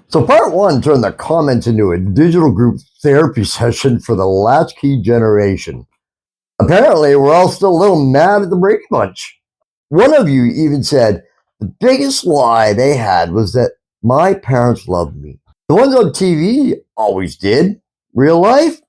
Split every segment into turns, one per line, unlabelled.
So part one turned the comments into a digital group therapy session for the latchkey generation. Apparently, we're all still a little mad at the Brady Bunch. One of you even said the biggest lie they had was that my parents loved me. The ones on TV always did. Real life,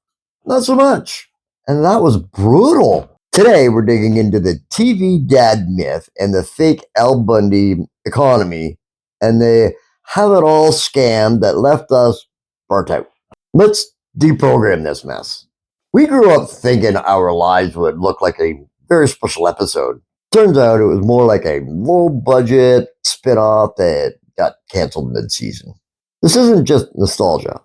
not so much. And that was brutal. Today, we're digging into the TV dad myth and the fake Al Bundy economy, and they have it all scammed that left us burnt out. Let's deprogram this mess. We grew up thinking our lives would look like a very special episode. Turns out it was more like a low-budget spin-off that got canceled mid-season. This isn't just nostalgia.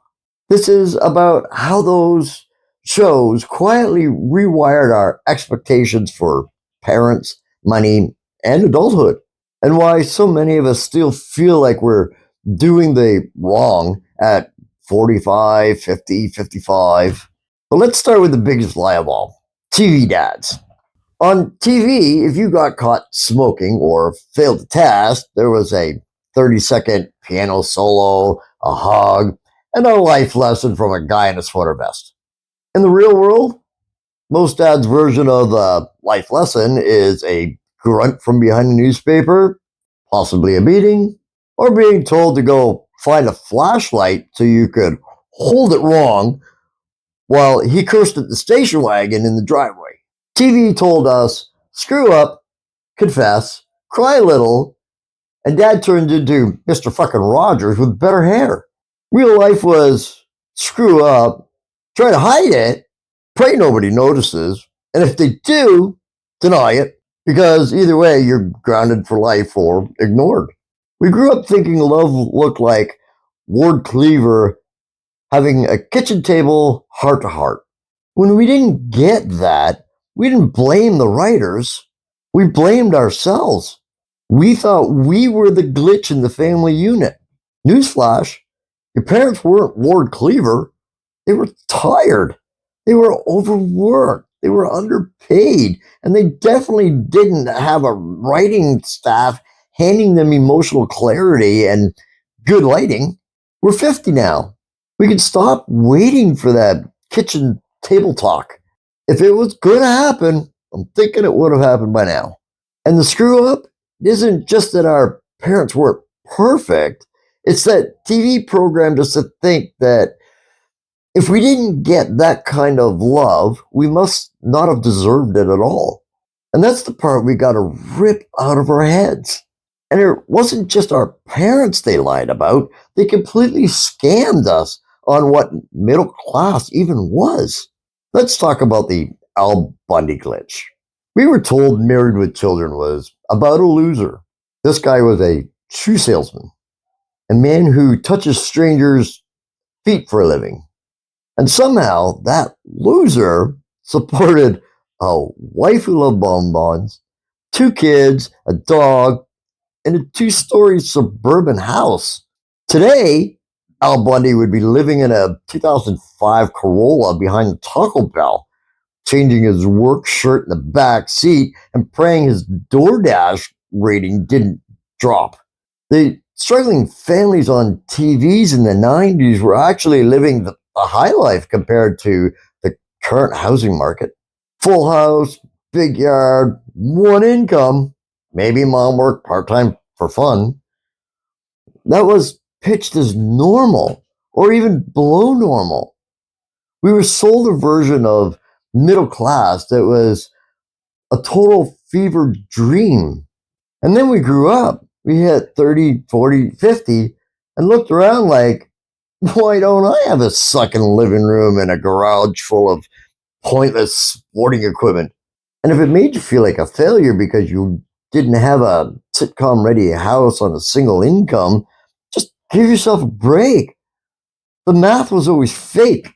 This is about how those shows quietly rewired our expectations for parents, money, and adulthood, and why so many of us still feel like we're doing the wrong at 45, 50, 55. But let's start with the biggest lie of all, TV dads. On TV, if you got caught smoking or failed the test, there was a 30-second piano solo, a hug, and a life lesson from a guy in a sweater vest. In the real world, most dads' version of the life lesson is a grunt from behind a newspaper, possibly a beating, or being told to go find a flashlight so you could hold it wrong while he cursed at the station wagon in the driveway. TV told us, screw up, confess, cry a little, and dad turned into Mr. fucking Rogers with better hair. Real life was screw up, try to hide it, pray nobody notices, and if they do, deny it, because either way you're grounded for life or ignored. We grew up thinking love looked like Ward Cleaver having a kitchen table heart to heart. When we didn't get that, we didn't blame the writers. We blamed ourselves. We thought we were the glitch in the family unit. Newsflash, your parents weren't Ward Cleaver. They were tired. They were overworked. They were underpaid. And they definitely didn't have a writing staff handing them emotional clarity and good lighting. We're 50 now. We could stop waiting for that kitchen table talk. If it was going to happen, I'm thinking it would have happened by now. And the screw up isn't just that our parents weren't perfect. It's that TV programmed us to think that if we didn't get that kind of love, we must not have deserved it at all. And that's the part we got to rip out of our heads. And it wasn't just our parents they lied about. They completely scammed us on what middle class even was. Let's talk about the Al Bundy glitch. We were told Married with Children was about a loser. This guy was a shoe salesman, a man who touches strangers' feet for a living. And somehow that loser supported a wife who loved bonbons, 2 kids, a dog, and a 2-story suburban house. Today, Al Bundy would be living in a 2005 Corolla behind the Taco Bell, changing his work shirt in the back seat and praying his DoorDash rating didn't drop. The struggling families on TVs in the 90s were actually living the high life compared to the current housing market. Full house, big yard, 1 income, maybe mom worked part-time for fun. That was pitched as normal or even below normal. We were sold a version of middle class that was a total fever dream. And then we grew up. We hit 30, 40, 50 and looked around like, why don't I have a sucking living room and a garage full of pointless sporting equipment? And if it made you feel like a failure because you didn't have a sitcom ready house on a single income, just give yourself a break. The math was always fake.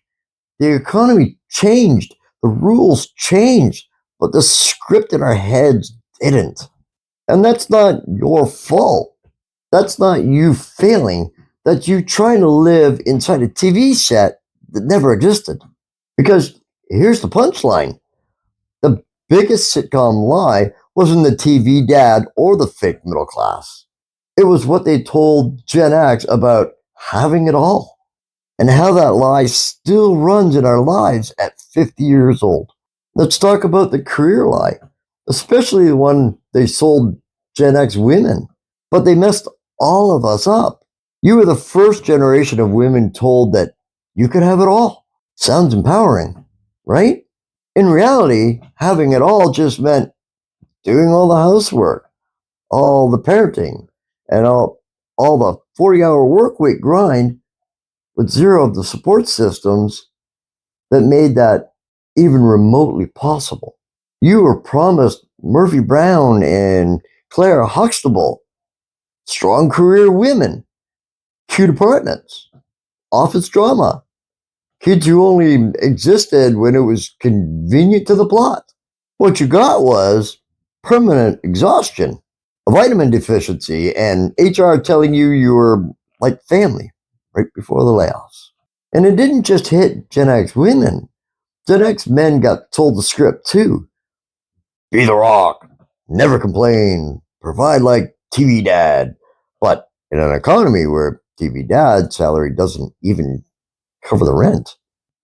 The economy changed. The rules changed. But the script in our heads didn't. And that's not your fault. That's not you failing. That's you trying to live inside a TV set that never existed. Because here's the punchline. The biggest sitcom lie wasn't the TV dad or the fake middle class. It was what they told Gen X about having it all, and how that lie still runs in our lives at 50 years old. Let's talk about the career lie, especially the one they sold Gen X women, but they messed all of us up. You were the first generation of women told that you could have it all. Sounds empowering, right? In reality, having it all just meant doing all the housework, all the parenting, and all the 40-hour work week grind with zero of the support systems that made that even remotely possible. You were promised Murphy Brown and Claire Huxtable, strong career women, cute apartments, office drama, kids who only existed when it was convenient to the plot. What you got was permanent exhaustion, a vitamin deficiency, and HR telling you were like family right before the layoffs. And it didn't just hit Gen X women. Gen X men got told the script too. Be the rock, never complain, provide like TV dad. But in an economy where TV dad's salary doesn't even cover the rent,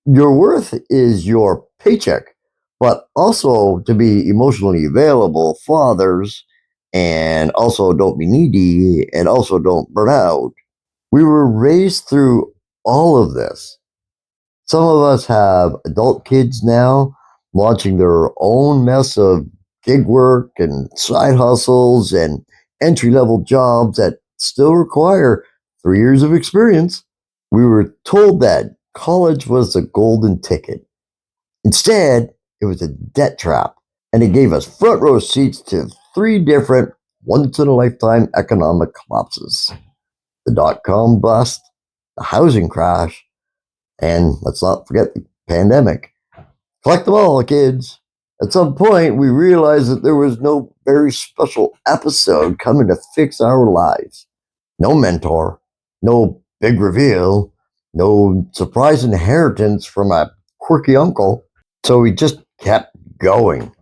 your worth is your paycheck, but also to be emotionally available fathers, and also don't be needy, and also don't burn out. We were raised through all of this. Some of us have adult kids now launching their own mess of gig work and side hustles and entry level jobs that still require 3 years of experience. We were told that college was the golden ticket. Instead, it was a debt trap, and it gave us front row seats to three different once in a lifetime economic collapses: the dot-com bust, the housing crash, and let's not forget the pandemic. Collect them all, kids. At some point, we realized that there was no very special episode coming to fix our lives. No mentor, no big reveal, no surprise inheritance from a quirky uncle. So we just kept going.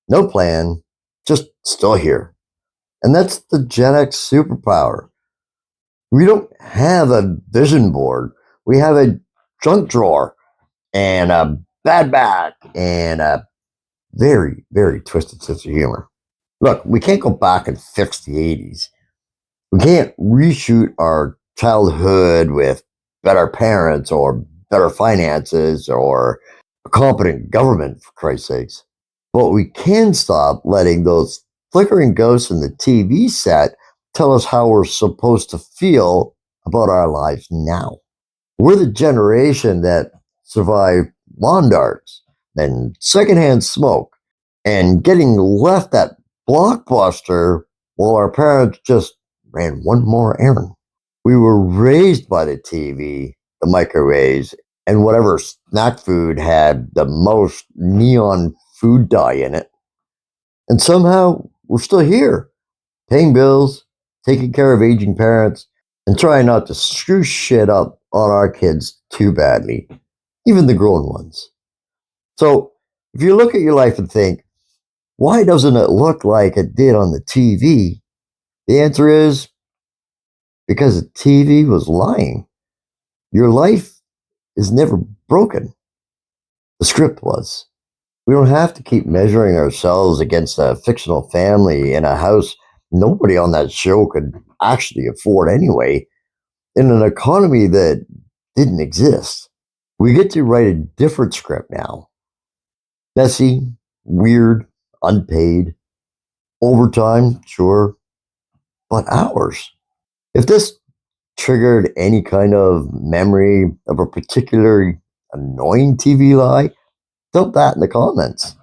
No plan, just still here. And that's the Gen X superpower. We don't have a vision board. We have a junk drawer and a bad back and a very, very twisted sense of humor. Look, we can't go back and fix the 80s. We can't reshoot our childhood with better parents or better finances or a competent government, for Christ's sakes. But we can stop letting those flickering ghosts in the TV set tell us how we're supposed to feel about our lives now. We're the generation that survived lawn darts and secondhand smoke and getting left at Blockbuster while our parents just ran one more errand. We were raised by the TV, the microwaves, and whatever snack food had the most neon food dye in it. And somehow we're still here, paying bills, taking care of aging parents, and trying not to screw shit up on our kids too badly, even the grown ones. So if you look at your life and think, why doesn't it look like it did on the TV? The answer is because the TV was lying. Your life is never broken. The script was. We don't have to keep measuring ourselves against a fictional family in a house nobody on that show could actually afford anyway, in an economy that didn't exist. We get to write a different script now. Messy, weird, unpaid, overtime, sure, but ours. If this triggered any kind of memory of a particularly annoying TV lie, dump that in the comments.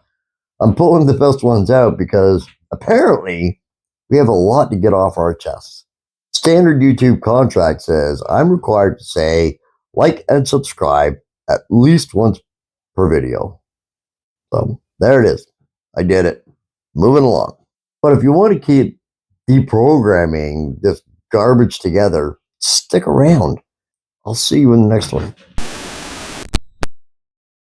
I'm pulling the best ones out because apparently we have a lot to get off our chests. Standard YouTube contract says I'm required to say like and subscribe at least once per video. So there it is. I did it. Moving along. But if you want to keep deprogramming this garbage together, stick around. I'll see you in the next one.